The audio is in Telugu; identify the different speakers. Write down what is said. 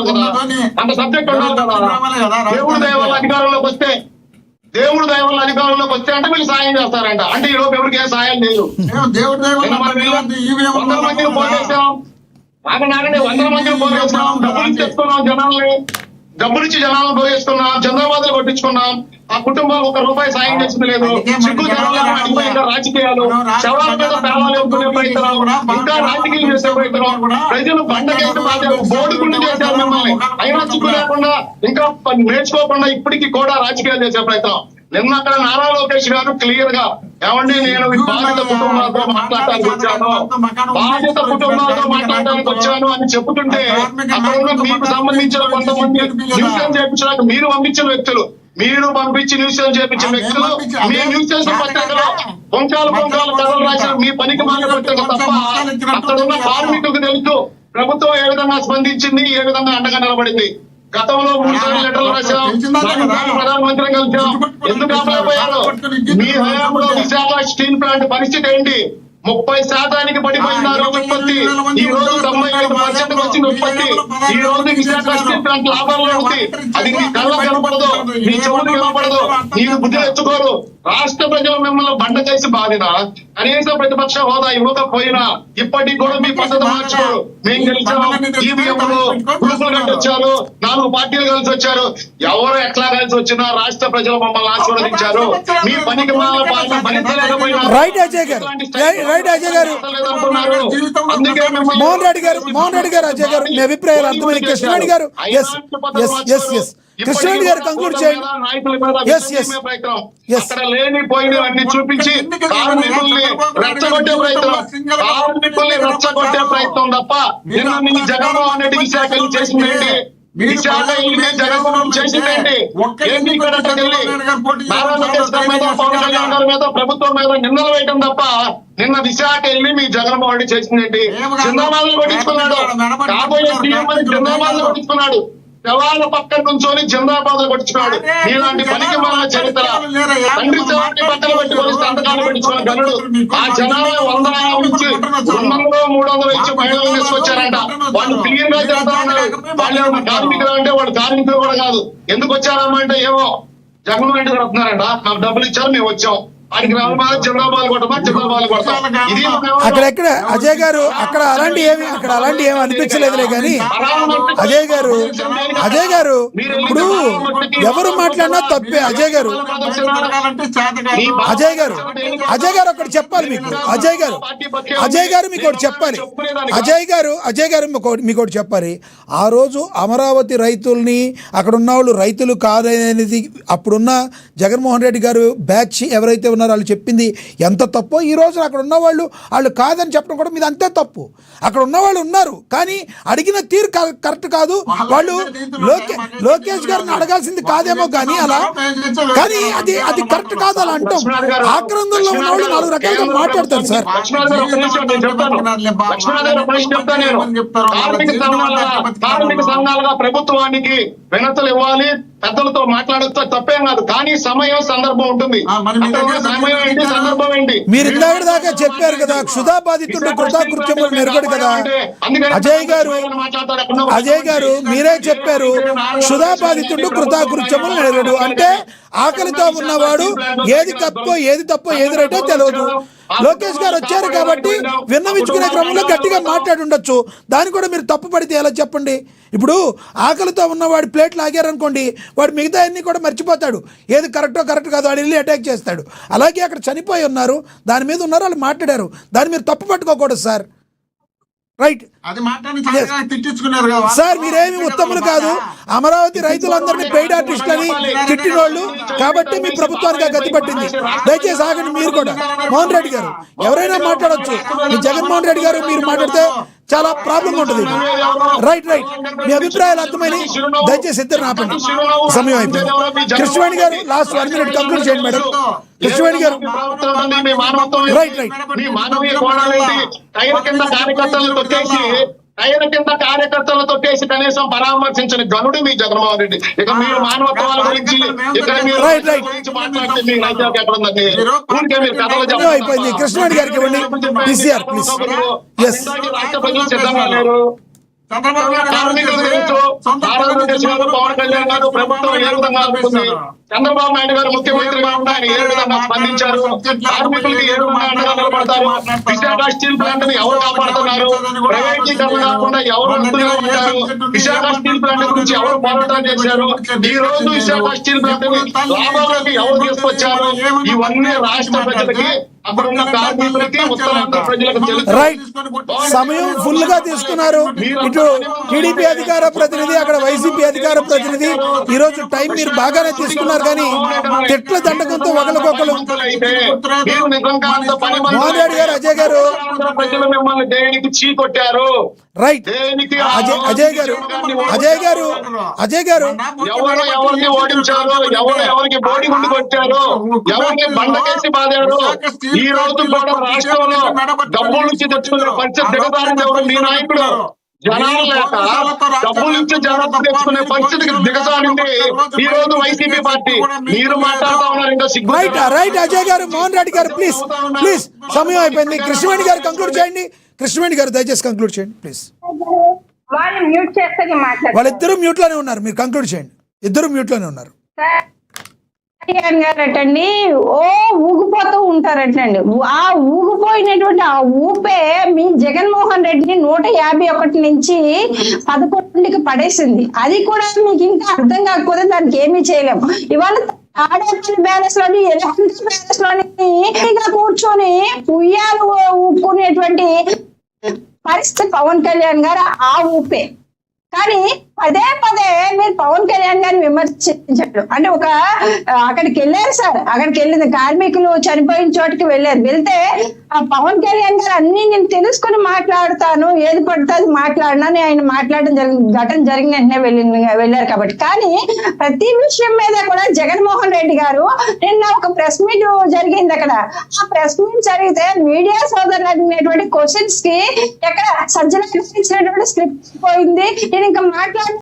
Speaker 1: ఉండాలి కదా, అంత సబ్జెక్ట్ ఉండాలి కదా. దేవుడు దయ వల్ల అధికారంలోకి వస్తే అంటే వీళ్ళు సాయం చేస్తారంట. అంటే ఈ లోపు ఎవరికి ఏ సాయం లేదు. 100 మందిని పోగేసాం, 100 మందిని పోగేసాం, డబ్బులు తెచ్చుకున్నాం, డబ్బులిచ్చి జనాలను పోగేస్తున్నాం, చంద్రబాబు కొట్టించుకున్నాం. ఆ కుటుంబం 1 రూపాయి సాయం చేసింది లేదు. సిగ్గు జనాలు రాజకీయాలు, శవాల మీద పేలాలు వేసుకునే ప్రయత్నం, ఇంకా రాజకీయాలు చేసే ప్రయత్నం, ప్రజలు బండకేసి బోర్డుకుంటూ చేశారు మిమ్మల్ని. అయినా సిగ్గు లేకుండా ఇంకా నేర్చుకోకుండా ఇప్పటికీ కూడా రాజకీయాలు చేసే ప్రయత్నం. నిన్న అక్కడ నారా లోకేష్ గారు క్లియర్ గా, ఏమండి నేను బాధిత కుటుంబాలతో మాట్లాడటానికి వచ్చాను అని చెబుతుంటే, అక్కడ మీకు సంబంధించిన కొంతమంది న్యూస్ చేయించడానికి మీరు పంపించిన వ్యక్తులు, మీరు పంపించి న్యూస్ చేయించిన వ్యక్తులు మీ న్యూస్ పత్రికలో పొంకాలు కథలు రాసిన మీ పనికి మాల పత్రిక తప్ప అక్కడ ఉన్న కార్మికులకు తెలుసు ప్రభుత్వం ఏ విధంగా స్పందించింది, ఏ విధంగా అండగా నిలబడింది. గతంలో 3 సార్లు లెటర్లు రాశాం, ప్రధానమంత్రిని కలిసాం. ఎందుకు ఆపలేకపోయారు? మీ హయాంలో విశాఖ స్టీల్ ప్లాంట్ పరిస్థితి ఏంటి? 30% పడిపోయినారు ఉత్పత్తి. ఈ రోజు 95% వచ్చింది ఉత్పత్తి. ఈ రోజు విశాఖ స్టీల్ ప్లాంట్ లాభాల్లో ఉంది. అది మీ కళ్ళ కనపడదు, మీ చెవులు కనపడదు, మీరు బుద్ధి తెచ్చుకోరు. రాష్ట్ర ప్రజలు మిమ్మల్ని బండ చేసి బాధినా, కనీస ప్రతిపక్ష హోదా ఇవ్వకపోయినా ఇప్పటికి కూడా మీ పద్ధతి మార్చుకోరు. మేము గెలిచాము, ఈవీఎంలు గ్రూపులు కట్టి వచ్చారు, 4 పార్టీలు కలిసి వచ్చారు. ఎవరు ఎట్లా కలిసి వచ్చినా రాష్ట్ర ప్రజలు మమ్మల్ని ఆశీర్వదించారు. మీ పనికి భరించలేకపోయినా
Speaker 2: మోహన్ రెడ్డి గారు అజయ్ గారు మీ అభిప్రాయాలు అర్థమైన కృష్ణారెడ్డి గారు కృష్ణారెడ్డి గారు కంక్లూడ్ చేయండి.
Speaker 1: అక్కడ లేనిపోయినవన్నీ చూపించి కార్మికుల్ని రెచ్చగొట్టే ప్రయత్నం తప్ప నిన్న మీ జగన్మోహన్ రెడ్డి విశాఖ చేసిందేంటి? విశాఖ జగన్మోహన్ చేసిందేంటి? ఏంటి ఇక్కడ పవన్ కళ్యాణ్ గారి మీద ప్రభుత్వం మీద నిందలు వేయటం తప్ప నిన్న విశాఖ వెళ్ళి మీ జగన్మోహన్ రెడ్డి చేసిందేంటి? జిందాబాద్లు కొట్టించుకున్నాడు, కాబోయే సీఎం అని జిందాబాద్లు కొట్టించుకున్నాడు, శవాల పక్కన నుంచొని జిందాబాద్ కొట్టించుకున్నాడు. ఇలాంటి పనికి మన చరిత్ర. తండ్రి శవాన్ని పక్కన పెట్టుకొని సంతకాలు పెట్టించుకున్న గనుడు ఆ జనాలు 100 నుంచి 200 300 ఇచ్చి మహిళలు తీసుకొచ్చారంట. వాళ్ళు క్లియర్ గా చెప్తా ఉన్నారు, వాళ్ళు కార్మికులు అంటే వాళ్ళు కార్మికులు కూడా కాదు. ఎందుకు వచ్చారమ్మా అంటే ఏమో జగన్మోహన్ రెడ్డి గారు వస్తున్నారంట, మాకు డబ్బులు ఇచ్చారు మేము వచ్చాం.
Speaker 2: అక్కడ ఎక్కడ అజయ్ గారు అక్కడ అలాంటి ఏమి అనిపించలేదులే కానీ అజయ్ గారు ఇప్పుడు ఎవరు మాట్లాడినా తప్పే. అజయ్ గారు ఒకటి చెప్పాలి మీకు. అజయ్ గారు మీకు ఒకటి చెప్పాలి. మీకు ఒకటి చెప్పాలి. ఆ రోజు అమరావతి రైతుల్ని అక్కడ ఉన్న వాళ్ళు రైతులు కాదనేది అప్పుడున్న జగన్మోహన్ రెడ్డి గారు బ్యాచ్ ఎవరైతే ఉన్నారో వాళ్ళు చెప్పింది ఎంత తప్పో ఈ రోజు అక్కడ ఉన్న వాళ్ళు కాదని చెప్పడం కూడా మీద అంతే తప్పు. అక్కడ ఉన్న వాళ్ళు ఉన్నారు కానీ అడిగిన తీరు కరెక్ట్ కాదు. వాళ్ళు లోకేష్ గారిని అడగాల్సింది కాదేమో కానీ అలా కానీ అది కరెక్ట్ కాదు అలా అంటాం. ఆక్రందంలో ఉన్న వాళ్ళు 4 రకాలుగా మాట్లాడతారు సార్.
Speaker 1: కార్మిక సంఘాలుగా ప్రభుత్వానికి వినతులు ఇవ్వాలి, పెద్దలతో మాట్లాడుతూ తప్పేం కాదు. కానీ సమయం సందర్భం ఉంటుంది.
Speaker 2: మీరు ఇందాక దాకా చెప్పారు కదా, క్షుధా బాధితుడు కృతాకృత్యములు నెరగడు కదా. అజయ్ గారు మీరే చెప్పారు, క్షుధా బాధితుడు కృతాకృత్యములు నెరగడు అంటే ఆకలితో ఉన్నవాడు ఏది తప్పో ఏది రైటో తెలియదు. లోకేష్ గారు వచ్చారు కాబట్టి విన్నవించుకునే క్రమంలో గట్టిగా మాట్లాడి ఉండొచ్చు. దాన్ని కూడా మీరు తప్పు పడితే ఎలా చెప్పండి? ఇప్పుడు ఆకలితో ఉన్నవాడు ప్లేట్లు ఆగారనుకోండి, వాడు మిగతా అన్ని కూడా మర్చిపోతాడు. ఏది కరెక్ట్ కాదు వాడు వెళ్ళి అటాక్ చేస్తాడు. అలాగే అక్కడ చనిపోయి ఉన్నారు, దాని మీద ఉన్నారు, వాళ్ళు మాట్లాడారు. దాన్ని మీరు తప్పు పట్టుకోకూడదు సార్. రైట్ సార్, మీరేమి ఉత్తములు కాదు. అమరావతి రైతులందరినీ పెయిడ్ ఆర్టిస్ట్ అని తిట్టినోళ్ళు కాబట్టి మీ ప్రభుత్వానికి గతి పట్టింది. దయచేసి ఆగండి. మీరు కూడా మోహన్ రెడ్డి గారు ఎవరైనా మాట్లాడొచ్చు. మీ జగన్మోహన్ రెడ్డి గారు మీరు మాట్లాడితే చాలా ప్రాబ్లం ఉంటుంది. రైట్ మీ అభిప్రాయాలు అర్థమైనవి. దయచేసి ఇద్దరు ఆపండి, సమయం అయిపోయింది. కృష్ణవేణి గారు లాస్ట్ 1 minute కంక్లూడ్ చేయండి మేడం. కృష్ణవేణి గారు రైట్
Speaker 1: కార్యకర్తలు తొక్కేసి కనీసం పరామర్శించిన గనుడు మీ జగన్మోహన్ రెడ్డి. ఇక మీరు మానవత్వాల గురించి
Speaker 2: అయిపోయింది. కృష్ణవేణి గారికి ఇవ్వండి. PCR please.
Speaker 1: రాష్ట్ర ప్రజలు సిద్ధంగా లేరు. కార్మికులు తెలుసు, నారా లోకేష్ గారు, పవన్ కళ్యాణ్ గారు ప్రభుత్వం ఏ విధంగా ఆదుకుంది, చంద్రబాబు నాయుడు గారు ముఖ్యమంత్రిగా ఉంటే ఆయన ఏ విధంగా స్పందించారు, కార్మికులకి ఏ విధంగా అండగా నిలబడతారు, విశాఖ స్టీల్ ప్లాంట్ ని ఎవరు కాపాడుతున్నారు, ప్రైవేటీకరణ కాకుండా ఎవరు అండగా ఉంటారు, విశాఖ స్టీల్ ప్లాంట్ గురించి ఎవరు పోరాటం చేశారు, ఈ రోజు విశాఖ స్టీల్ ప్లాంట్ ని లాభాలకి ఎవరు తీసుకొచ్చారు, ఇవన్నీ రాష్ట్ర ప్రజలకి, అక్కడ ఉన్న కార్మికులకి, ఉత్తరాంధ్ర ప్రజలకు తెలుసు.
Speaker 2: రైట్, సమయం ఫుల్ గా తీసుకున్నారు. ఇటు టీడీపీ అధికార ప్రతినిధి, అక్కడ వైసీపీ అధికార ప్రతినిధి. ఈ రోజు టైం మీరు బాగానే తీసుకున్నారు, కానీ తిట్ల దండకంతో ఒకరికొకరు. మోహన్ రెడ్డి గారు, అజయ్ గారు,
Speaker 1: ప్రజలు మిమ్మల్ని దేనికి చీ కొట్టారు?
Speaker 2: రైట్, అజయ్ గారు
Speaker 1: ఎవరు ఎవరిని ఓడించారు, ఎవరు ఎవరికి బోడి గుండు కొట్టారు, ఎవరిని బండకేసి బాధారు? ఈ రోజు కూడా రాష్ట్రంలో డబ్బుల నుంచి తెచ్చుకునే పరిస్థితి దిగజారింది ఎవరు? మీ నాయకుడు. జనాలు లేక డబ్బుల నుంచి జనాలు తెచ్చుకునే పరిస్థితికి దిగజారింది ఈ రోజు వైసీపీ పార్టీ. మీరు మాట్లాడుతూ ఉన్నారు, ఇంకా సిగ్గు.
Speaker 2: రైట్ అజయ్ గారు, మోహన్ రెడ్డి గారు, ప్లీజ్ సమయం అయిపోయింది. కృష్ణవేణి గారు కంక్లూడ్ చేయండి. కృష్ణవేణి గారు దయచేసి కంక్లూడ్ చేయండి ప్లీజ్. వాళ్ళిద్దరూ మ్యూట్ లోనే ఉన్నారు, మీరు కంక్లూడ్ చేయండి. ఇద్దరు మ్యూట్ లోనే ఉన్నారు.
Speaker 3: గారటండి ఊగిపోతూ ఉంటారటండి. ఆ ఊగిపోయినటువంటి ఆ ఊపే మీ జగన్మోహన్ రెడ్డిని 151 నుంచి 11కి పడేసింది. అది కూడా మీకు ఇంకా అర్థం కాకపోతే దానికి ఏమీ చేయలేము. ఇవాళ ఆడేపల్లి బ్యాలెన్స్ లోని, ఎలక్ట్రిక్ బ్యాలెన్స్ లోని కూర్చొని ఉయ్యాలు ఊపుకునేటువంటి పరిస్థితి పవన్ కళ్యాణ్ గారు ఆ ఊపే. కానీ పదే మీరు పవన్ కళ్యాణ్ గారిని విమర్శించారు. అంటే అక్కడికి వెళ్ళారు సార్, అక్కడికి వెళ్ళింది కార్మికులు చనిపోయిన చోటుకి వెళ్తే ఆ పవన్ కళ్యాణ్ గారు అన్ని నేను తెలుసుకుని మాట్లాడతాను, ఏది పడుతుంది మాట్లాడినని ఆయన మాట్లాడడం ఘటన జరిగిన వెంటనే వెళ్ళారు కాబట్టి. కానీ ప్రతి విషయం మీద కూడా జగన్మోహన్ రెడ్డి గారు నిన్న ఒక ప్రెస్ మీట్ జరిగింది. అక్కడ ఆ ప్రెస్ మీట్ జరిగితే మీడియా సోదరులు అడిగినటువంటి క్వశ్చన్స్ కి ఎక్కడ సజ్జల ఇచ్చినటువంటి స్క్రిప్ట్ పోయింది. నేను ఇంకా మాట్లాడి